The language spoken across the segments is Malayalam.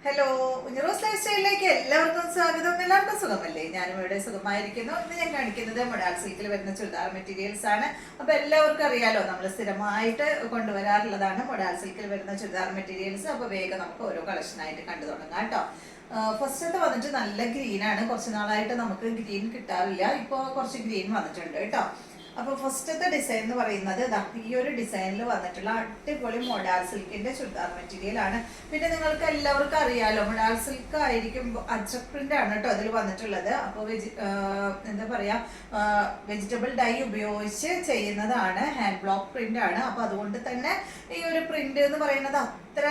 ഹലോ, ഉഞ്ഞറോസ് ലൈഫ് സ്റ്റൈലിലേക്ക് എല്ലാവർക്കും സ്വാഗതം. എല്ലാവർക്കും സുഖമല്ലേ? ഞാനും ഇവിടെ സുഖമായിരിക്കുന്നു. ഇന്ന് ഞാൻ കാണിക്കുന്നത് മൊഡാൾ സിൽക്കിൽ വരുന്ന ചുരിദാർ മെറ്റീരിയൽസ് ആണ്. അപ്പൊ എല്ലാവർക്കും അറിയാലോ, നമ്മൾ സ്ഥിരമായിട്ട് കൊണ്ടുവരാറുള്ളതാണ് മൊഡാൾ സിൽക്കിൽ വരുന്ന ചുരിദാർ മെറ്റീരിയൽസ്. അപ്പൊ വേഗം നമുക്ക് ഓരോ കളക്ഷനായിട്ട് കണ്ടു തുടങ്ങാം കേട്ടോ. ഫസ്റ്റത്തെ വന്നിട്ട് നല്ല ഗ്രീൻ ആണ്. കുറച്ച് നാളായിട്ട് നമുക്ക് ഗ്രീൻ കിട്ടാറില്ല. ഇപ്പോൾ കുറച്ച് ഗ്രീൻ വന്നിട്ടുണ്ട് കേട്ടോ. അപ്പോൾ ഫസ്റ്റത്തെ ഡിസൈൻ എന്ന് പറയുന്നത് ഈ ഒരു ഡിസൈനിൽ വന്നിട്ടുള്ള അടിപൊളി മൊഡാൾ സിൽക്കിന്റെ ചുരിദാർ മെറ്റീരിയൽ ആണ്. പിന്നെ നിങ്ങൾക്ക് എല്ലാവർക്കും അറിയാലോ, മൊഡാൾ സിൽക്ക് ആയിരിക്കും അജ്രക് പ്രിന്റ് ആണ് കേട്ടോ അതിൽ വന്നിട്ടുള്ളത്. അപ്പോൾ എന്താ പറയാ, വെജിറ്റബിൾ ഡൈ ഉപയോഗിച്ച് ചെയ്യുന്നതാണ്, ഹാൻഡ് ബ്ലോക്ക് പ്രിന്റ് ആണ്. അപ്പൊ അതുകൊണ്ട് തന്നെ ഈ ഒരു പ്രിന്റ് എന്ന് പറയുന്നത് അത്ര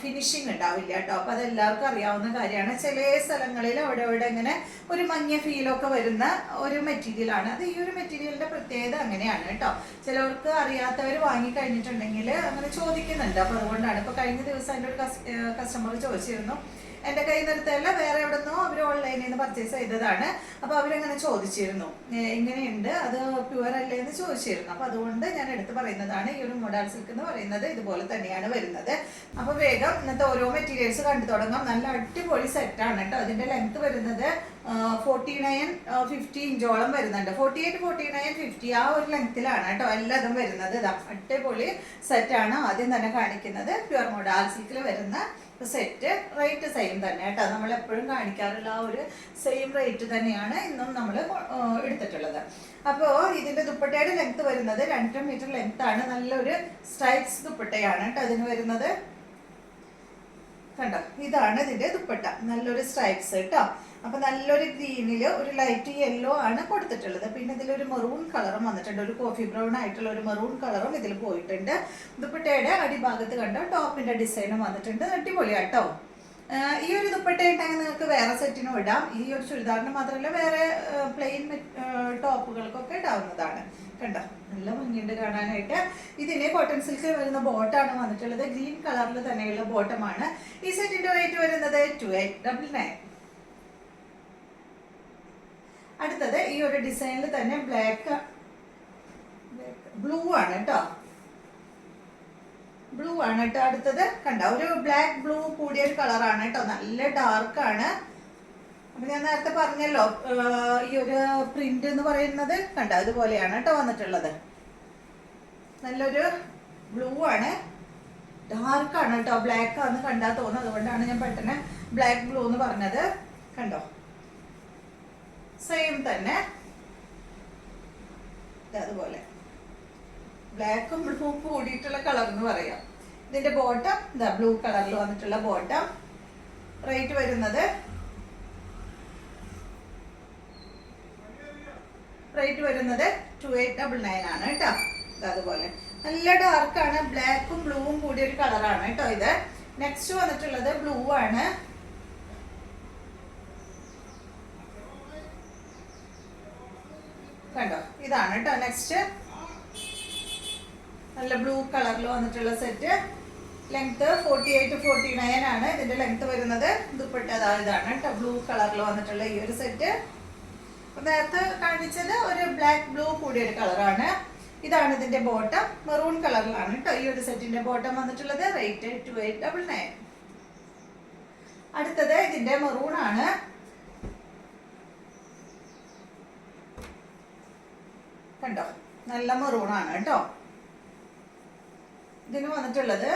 ഫിനിഷിങ് ഉണ്ടാവില്ല കേട്ടോ. അപ്പൊ അതെല്ലാവർക്കും അറിയാവുന്ന കാര്യമാണ്. ചില സ്ഥലങ്ങളിൽ അവിടെ ഇങ്ങനെ ഒരു മഞ്ഞ ഫീലൊക്കെ വരുന്ന ഒരു മെറ്റീരിയൽ ആണ്. അത് ഈ ഒരു മെറ്റീരിയലിന്റെ പ്രത്യേകത അങ്ങനെയാണ് കേട്ടോ. ചിലവർക്ക് അറിയാത്തവർ വാങ്ങിക്കഴിഞ്ഞിട്ടുണ്ടെങ്കിൽ അങ്ങനെ ചോദിക്കുന്നുണ്ട്. അപ്പൊ അതുകൊണ്ടാണ് ഇപ്പൊ കഴിഞ്ഞ ദിവസം എൻ്റെ ഒരു കസ്റ്റമർ ചോദിച്ചിരുന്നു, എൻ്റെ കയ്യിൽ നിന്നെടുത്തല്ല, വേറെ എവിടെ നിന്നോ അവർ ഓൺലൈനിൽ നിന്ന് പർച്ചേസ് ചെയ്തതാണ്. അപ്പോൾ അവരങ്ങനെ ചോദിച്ചിരുന്നു, ഇങ്ങനെയുണ്ട്, അത് പ്യുവർ അല്ലേ എന്ന് ചോദിച്ചിരുന്നു. അപ്പോൾ അതുകൊണ്ട് ഞാൻ എടുത്ത് പറയുന്നതാണ്, ഈ ഒരു മൊഡാൾ സിൽക്ക് എന്ന് പറയുന്നത് ഇതുപോലെ തന്നെയാണ് വരുന്നത്. അപ്പോൾ വേഗം ഇന്നത്തെ ഓരോ മെറ്റീരിയൽസ് കണ്ടു തുടങ്ങാം. നല്ല അടിപൊളി സെറ്റാണ് കേട്ടോ. അതിൻ്റെ ലെങ്ത് വരുന്നത് 49-50 ഇഞ്ചോളം വരുന്നുണ്ട്. 48, 49, 50 ആ ഒരു ലെങ്ത്തിലാണ് കേട്ടോ എല്ലാതും വരുന്നത്. അടിപൊളി സെറ്റാണ്. ആദ്യം തന്നെ കാണിക്കുന്നത് പ്യുവർ മൊഡാൾ സിൽക്കിൽ വരുന്ന സെറ്റ്. റേറ്റ് സെയിം തന്നെ കേട്ടോ. നമ്മൾ എപ്പോഴും കാണിക്കാറുള്ള ആ ഒരു സെയിം റേറ്റ് തന്നെയാണ് ഇന്നും നമ്മൾ എടുത്തിട്ടുള്ളത്. അപ്പോൾ ഇതിന്റെ ദുപ്പട്ടയുടെ ലെങ്ത് വരുന്നത് 2 മീറ്റർ ലെങ്ത് ആണ്. നല്ലൊരു സ്ട്രൈപ്സ് ദുപ്പട്ടയാണ് കേട്ടോ അതിന് വരുന്നത്. കണ്ടോ, ഇതാണ് ഇതിന്റെ ദുപ്പട്ട. നല്ലൊരു സ്ട്രൈപ്സ് കേട്ടോ. അപ്പൊ നല്ലൊരു ഗ്രീനില് ഒരു ലൈറ്റ് യെല്ലോ ആണ് കൊടുത്തിട്ടുള്ളത്. പിന്നെ ഇതിലൊരു മെറൂൺ കളറും വന്നിട്ടുണ്ട്. ഒരു കോഫി ബ്രൗൺ ആയിട്ടുള്ള ഒരു മെറൂൺ കളറും ഇതിൽ പോയിട്ടുണ്ട്. ദുപ്പട്ടയുടെ അടിഭാഗത്ത് കണ്ടോ ടോപ്പിന്റെ ഡിസൈനും വന്നിട്ടുണ്ട്. അടിപൊളിയാട്ടോ. ഈ ഒരു ദുപ്പട്ട ഉണ്ടെങ്കിൽ നിങ്ങൾക്ക് വേറെ സെറ്റിനും ഇടാം. ഈ ഒരു ചുരിദാറിന് മാത്രമല്ല, വേറെ പ്ലെയിൻ ടോപ്പുകൾക്കൊക്കെ ഇടാവുന്നതാണ്. കണ്ടോ, നല്ല ഭംഗിയുണ്ട് കാണാനായിട്ട്. ഇതിന് കോട്ടൺ സിൽക്കിൽ വരുന്ന ബോട്ടാണ് വന്നിട്ടുള്ളത്. ഗ്രീൻ കളറിൽ തന്നെയുള്ള ബോട്ടമാണ്. ഈ സെറ്റിന്റെ റേറ്റ് വരുന്നത് 2899. അടുത്തത് ഈ ഒരു ഡിസൈനിൽ തന്നെ ബ്ലൂ ആണ് കേട്ടോ. ബ്ലൂ ആണ് കേട്ടോ. അടുത്തത് കണ്ട ഒരു ബ്ലാക്ക് ബ്ലൂ കൂടിയ ഒരു കളറാണ് കേട്ടോ. നല്ല ഡാർക്ക് ആണ്. അപ്പൊ ഞാൻ നേരത്തെ പറഞ്ഞല്ലോ, ഈ ഒരു പ്രിന്റ് എന്ന് പറയുന്നത് കണ്ട ഇതുപോലെയാണ് കേട്ടോ വന്നിട്ടുള്ളത്. നല്ലൊരു ബ്ലൂ ആണ്, ഡാർക്ക് ആണ് കേട്ടോ. ബ്ലാക്ക് ആണെന്ന് കണ്ടാൽ തോന്നുന്നു, അതുകൊണ്ടാണ് ഞാൻ പെട്ടെന്ന് ബ്ലാക്ക് ബ്ലൂ എന്ന് പറഞ്ഞത്. കണ്ടോ, സെയിം തന്നെ അതുപോലെ ബ്ലാക്കും ബ്ലൂവും കൂടിയിട്ടുള്ള കളർ എന്ന് പറയാം. ഇതിന്റെ ബോട്ടം ബ്ലൂ കളറിൽ വന്നിട്ടുള്ള ബോട്ടം. റേറ്റ് വരുന്നത് 2899 ആണ് കേട്ടോ. അതുപോലെ നല്ല ഡാർക്കാണ്, ബ്ലാക്കും ബ്ലൂവും കൂടിയ ഒരു കളറാണ് കേട്ടോ ഇത്. നെക്സ്റ്റ് വന്നിട്ടുള്ളത് ബ്ലൂ ആണ്. കണ്ടോ, ഇതാണ് കേട്ടോ നെക്സ്റ്റ്. നല്ല ബ്ലൂ കളറിൽ വന്നിട്ടുള്ള സെറ്റ്. ലെങ്ത് 48-49 ആണ് ഇതിന്റെ ലെങ്ത് വരുന്നത്. ദുപ്പട്ട ഇതാണ് കേട്ടോ, ബ്ലൂ കളറിൽ വന്നിട്ടുള്ള ഈ ഒരു സെറ്റ്. നേരത്തെ കാണിച്ചത് ഒരു ബ്ലാക്ക് ബ്ലൂ കൂടിയ ഒരു കളറാണ്. ഇതാണ് ഇതിന്റെ ബോട്ടം. മെറൂൺ കളറിലാണ് കേട്ടോ ഈ ഒരു സെറ്റിന്റെ ബോട്ടം വന്നിട്ടുള്ളത്. റേറ്റ് 2899. അടുത്തത് ഇതിന്റെ മെറൂൺ ആണ്. കണ്ടോ, നല്ല മെറൂൺ ആണ് കേട്ടോ. ഇതിന് വന്നിട്ടുള്ളത്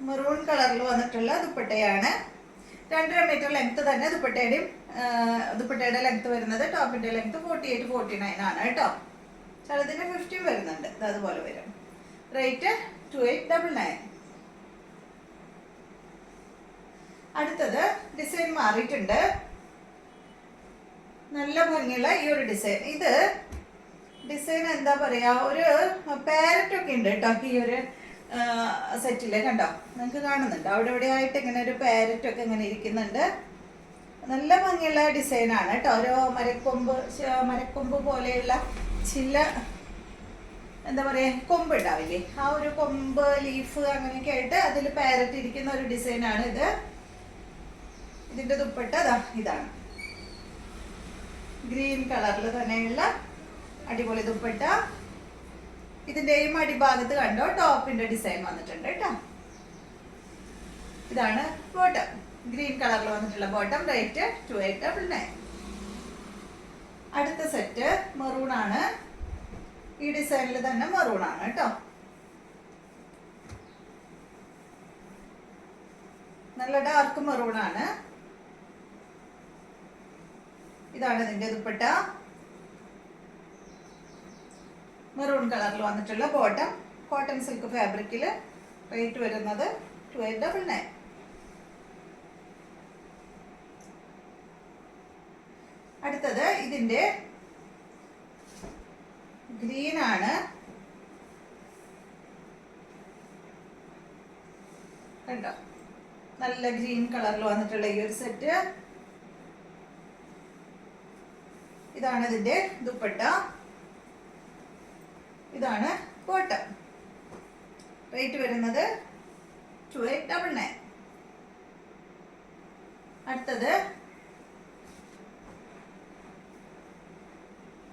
മെറൂൺ കളറിൽ വന്നിട്ടുള്ള ദുപ്പട്ടയാണ്. 2.5 മീറ്റർ ലെങ്ത് തന്നെ ദുപ്പട്ടയുടെ ലെങ്ത് വരുന്നത്. ടോപ്പിന്റെ ലെങ്ത് 48-49 ആണ് കേട്ടോ. ചിലതിന് 50 വരുന്നുണ്ട്. അതുപോലെ വരും. റേറ്റ് 2899. അടുത്തത് ഡിസൈൻ മാറിയിട്ടുണ്ട്. നല്ല ഭംഗിയുള്ള ഈ ഒരു ഡിസൈൻ. ഇത് ഡിസൈൻ എന്താ പറയാ, ഒരു പാരറ്റ് ഒക്കെ ഉണ്ട് കേട്ടോ ഈ ഒരു സെറ്റില്. കണ്ടോ, നിങ്ങൾക്ക് കാണുന്നുണ്ട് അവിടെ ഇവിടെ ആയിട്ട് ഇങ്ങനെ ഒരു പാരറ്റ് ഒക്കെ ഇങ്ങനെ ഇരിക്കുന്നുണ്ട്. നല്ല ഭംഗിയുള്ള ഡിസൈനാണ് കേട്ടോ. ഒരു മരക്കൊമ്പ് പോലെയുള്ള ചില എന്താ പറയാ കൊമ്പ് ഉണ്ടാവില്ലേ, ആ ഒരു കൊമ്പ് ലീഫ് അങ്ങനെയൊക്കെ ആയിട്ട് അതിൽ പാരറ്റ് ഇരിക്കുന്ന ഒരു ഡിസൈനാണ് ഇത്. ഇതിന്റെ ദുപ്പട്ട ഇതാണ്. ഗ്രീൻ കളറിൽ തന്നെയുള്ള അടിപൊളി ദുപ്പട്ട. ഇതിന്റെയും അടിഭാഗത്ത് കണ്ടോ ടോപ്പിന്റെ ഡിസൈൻ വന്നിട്ടുണ്ട് കേട്ടോ. ഇതാണ് ബോട്ടം, ഗ്രീൻ കളറിൽ വന്നിട്ടുള്ള ബോട്ടം. റേറ്റ് 2899. അടുത്ത സെറ്റ് മെറൂൺ ആണ്. ഈ ഡിസൈനിൽ തന്നെ മെറൂൺ ആണ് കേട്ടോ. നല്ല ഡാർക്ക് മെറൂൺ ആണ്. ഇതാണ് ഇതിന്റെ ദുപ്പട്ട. മെറൂൺ കളറിൽ വന്നിട്ടുള്ള ബോട്ടം, കോട്ടൺ സിൽക്ക് ഫാബ്രിക്കിൽ. റേറ്റ് വരുന്നത് 2899. അടുത്തത് ഇതിന്റെ ഗ്രീൻ ആണ്. കണ്ടോ, നല്ല ഗ്രീൻ കളറിൽ വന്നിട്ടുള്ള ഈ ഒരു സെറ്റ്. ഇതാണ് ഇതിന്റെ ദുപ്പട്ട. ഇതാണ് ബോട്ടം. റേറ്റ് വരുന്നത് 2899. അടുത്തത്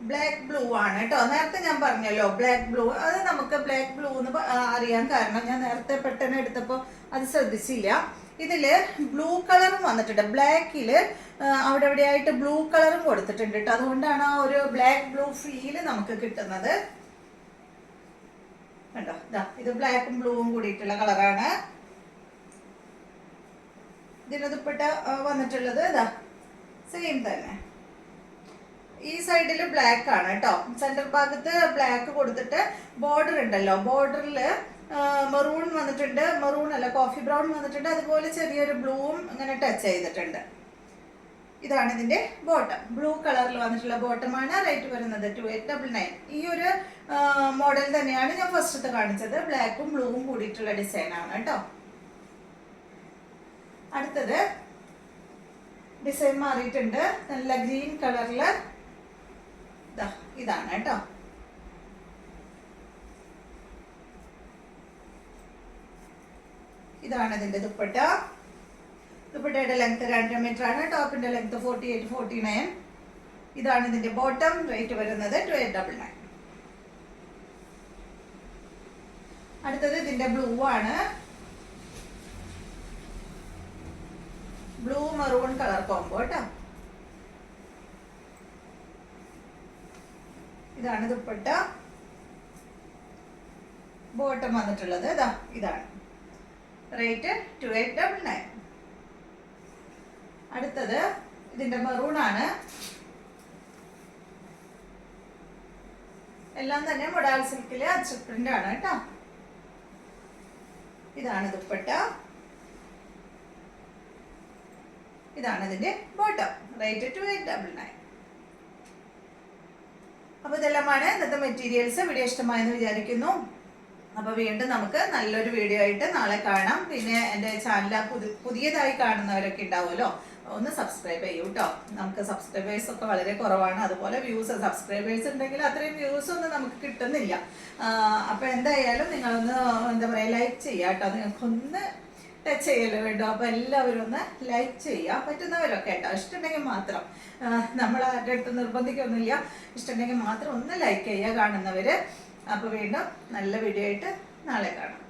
ബ്ലാക്ക് ബ്ലൂ ആണ് കേട്ടോ. നേരത്തെ ഞാൻ പറഞ്ഞല്ലോ ബ്ലാക്ക് ബ്ലൂ, അത് നമുക്ക് ബ്ലാക്ക് ബ്ലൂ എന്ന് അറിയാൻ കാരണം ഞാൻ നേരത്തെ പെട്ടെന്ന് എടുത്തപ്പോൾ അത് ശ്രദ്ധിച്ചില്ല. ഇതില് ബ്ലൂ കളറും വന്നിട്ടുണ്ട്. ബ്ലാക്കില് അവിടെ എവിടെയായിട്ട് ബ്ലൂ കളറും കൊടുത്തിട്ടുണ്ട് കേട്ടോ. അതുകൊണ്ടാണ് ആ ഒരു ബ്ലാക്ക് ബ്ലൂ ഫീല് നമുക്ക് കിട്ടുന്നത്. കണ്ടോ, ഇതാ ഇത് ബ്ലാക്കും ബ്ലൂവും കൂടിയിട്ടുള്ള കളറാണ്. ഇതിന് ദുപ്പട്ട വന്നിട്ടുള്ളത് ഇതാ സെയിം തന്നെ. ഈ സൈഡിൽ ബ്ലാക്ക് ആണ് കേട്ടോ. സെന്റർ ഭാഗത്ത് ബ്ലാക്ക് കൊടുത്തിട്ട് ബോർഡർ ഉണ്ടല്ലോ, ബോർഡറിൽ മെറൂൺ വന്നിട്ടുണ്ട്. മെറൂൺ അല്ല, കോഫി ബ്രൗൺ വന്നിട്ടുണ്ട്. അതുപോലെ ചെറിയൊരു ബ്ലൂവും ഇങ്ങനെ ടച്ച് ചെയ്തിട്ടുണ്ട്. ഇതാണ് ഇതിന്റെ ബോട്ടം. ബ്ലൂ കളറിൽ വന്നിട്ടുള്ള ബോട്ടമാണ്. റേറ്റ് വരുന്നത് 2899. ഈ ഒരു മോഡൽ തന്നെയാണ് ഞാൻ ഫസ്റ്റത്തെ കാണിച്ചത്. ബ്ലാക്കും ബ്ലൂവും കൂടിയിട്ടുള്ള ഡിസൈൻ ആണ് കേട്ടോ. അടുത്തത് ഡിസൈൻ മാറിയിട്ടുണ്ട്. നല്ല ഗ്രീൻ കളറില് ഇതാണ് കേട്ടോ. ഇതാണ് ഇതിന്റെ ദുപ്പട്ട. ദുപ്പട്ടയുടെ ലെങ്ത് 2 മീറ്റർ ആണ്. ടോപ്പിന്റെ ലെങ്ത് 48-49. ഇതാണ് ഇതിന്റെ ബോട്ടം. റേറ്റ് വരുന്നത് 2899. അടുത്തത് ഇതിന്റെ ബ്ലൂ ആണ്. ബ്ലൂ മെറൂൺ കളർ കോംബോ കേട്ടോ. ഇതാണ് ദുപ്പട്ട. ബോട്ടം വന്നിട്ടുള്ളത് ഇതാണ്. റേറ്റ് 2899. അടുത്തത് ഇതിന്റെ മെറൂൺ ആണ്. എല്ലാം തന്നെ മൊഡാൾ സിൽക്കിലെ അച്ചക് പ്രിന്റ് ആണ് കേട്ടോ. ഇതാണ് ദുപ്പട്ട. ഇതാണ് ഇതിന്റെ ബോട്ടം. റേറ്റ് 2899. അപ്പൊ ഇതെല്ലാമാണ് ഇന്നത്തെ മെറ്റീരിയൽസ്. വീഡിയോ ഇഷ്ടമായെന്ന് വിചാരിക്കുന്നു. അപ്പൊ വീണ്ടും നമുക്ക് നല്ലൊരു വീഡിയോ ആയിട്ട് നാളെ കാണാം. പിന്നെ എൻ്റെ ചാനൽ പുതിയതായി കാണുന്നവരൊക്കെ ഉണ്ടാവുമല്ലോ, ഒന്ന് സബ്സ്ക്രൈബ് ചെയ്യൂ കേട്ടോ. നമുക്ക് സബ്സ്ക്രൈബേഴ്സ് ഒക്കെ വളരെ കുറവാണ്. അതുപോലെ വ്യൂസ്, സബ്സ്ക്രൈബേഴ്സ് ഉണ്ടെങ്കിൽ അത്രയും വ്യൂസ് ഒന്നും നമുക്ക് കിട്ടുന്നില്ല. അപ്പൊ എന്തായാലും നിങ്ങളൊന്ന് എന്താ പറയാ ലൈക്ക് ചെയ്യാം കേട്ടോ. നിങ്ങൾക്കൊന്ന് ടച്ച് ചെയ്യല്ലോ വേണ്ടോ. അപ്പൊ എല്ലാവരും ഒന്ന് ലൈക്ക് ചെയ്യാം, പറ്റുന്നവരൊക്കെ കേട്ടോ. ഇഷ്ടമുണ്ടെങ്കിൽ മാത്രം, നമ്മൾ ആരുടെ അടുത്ത് നിർബന്ധിക്കൊന്നുമില്ല. ഇഷ്ടമുണ്ടെങ്കിൽ മാത്രം ഒന്ന് ലൈക്ക് ചെയ്യുക കാണുന്നവര്. അപ്പൊ വീണ്ടും നല്ല വീഡിയോ ആയിട്ട് നാളെ കാണാം.